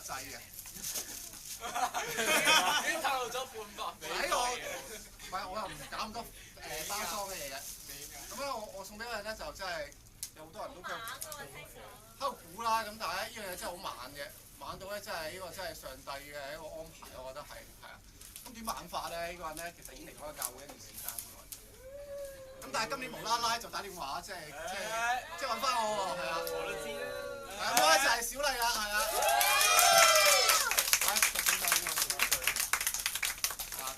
際嘅。已經透露咗半百美唔係我又唔搞咁多包裝嘅嘢嘅。咁咧我送俾嗰人咧就真係有好多人都喺度估啦，咁但係呢樣嘢真係好猛嘅，猛到咧真係呢個真係上帝嘅一個安排，我覺得係啊。咁點猛法咧？呢個人咧其實已經離開教會一段時間㗎。咁但係今年無啦啦就打電話，即係揾翻我喎，係啊。我都知啦。係咁咧就係小麗啦，係啊。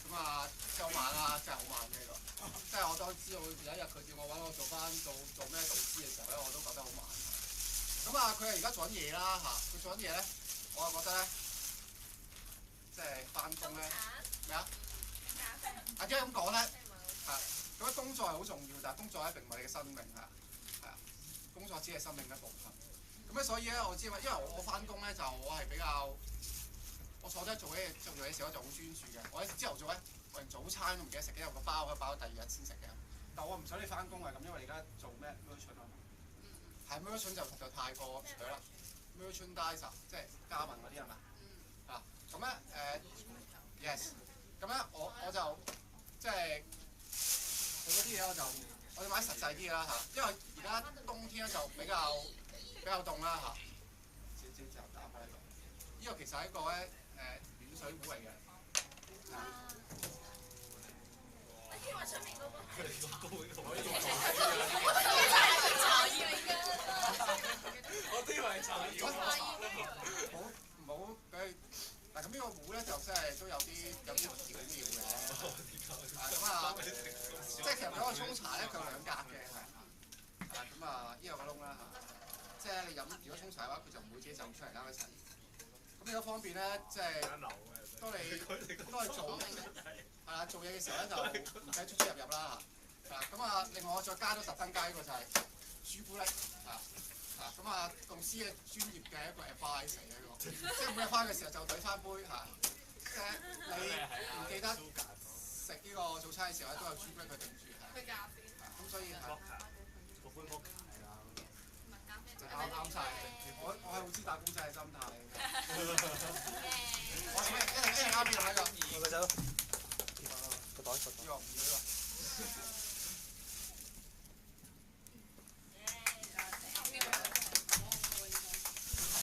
咁啊，真係好猛啦，真係好猛呢個。即係我都知道有一日佢叫我揾我做咩導師嘅時候咧，我都覺得好猛。咁啊，佢係而家做緊嘢啦嚇，佢做緊嘢咧，我係覺得咧，即係翻工咧咩啊？啊，即係咁講咧，係咁樣工作係好重要，但係工作咧並唔係你嘅生命係啊，工作只係生命一部分。咁咧所以咧，我知因為我翻工咧就我係比較，我坐低做嘢時候就好專注嘅。我喺朝頭早咧，我連早餐都唔記得食嘅，有個包可以包到第二日先食嘅。但我唔想你翻工係咁，因為你而家做咩 merchant 啊？係 merchant 就太過扯啦 ，merchandiser 即係加盟嗰啲係咪？啊，咁咧yes，咁咧我就即係佢嗰啲嘢我就買實際啲嘅啦嚇，因為而家冬天咧就比較凍啦嚇。就打開呢度，呢個其實係一個咧暖水壺嚟嘅。因為出面嗰個佢哋咁高呢個可以用茶葉嚟嘅。我都以為係茶葉。唔好俾佢。嗱咁呢個壺咧就真係都有啲巧妙嘅。咁啊，即係其實嗰個沖茶咧，佢有兩格嘅係。咁啊，呢個個窿啦嚇。即係你飲，如果沖茶嘅話，佢就唔會自己浸出嚟啦一齊。咁呢個方便咧，即係當你做係啦，做嘢嘅時候咧就唔使出出入入啦嚇。咁啊，另外我再加多特登加呢個就係朱古力咁啊，公司嘅專業嘅一個 advice 嚟嘅呢個，即係每日翻嘅時候就懟翻杯嚇。即係你唔記得食呢個早餐嘅時候咧，都有朱古力去頂住係。咁所以係。個杯摩卡係啦。啱晒，我係好知打工仔嘅心態。我一定啱邊度喺個。個袋實。呢個唔要呢個。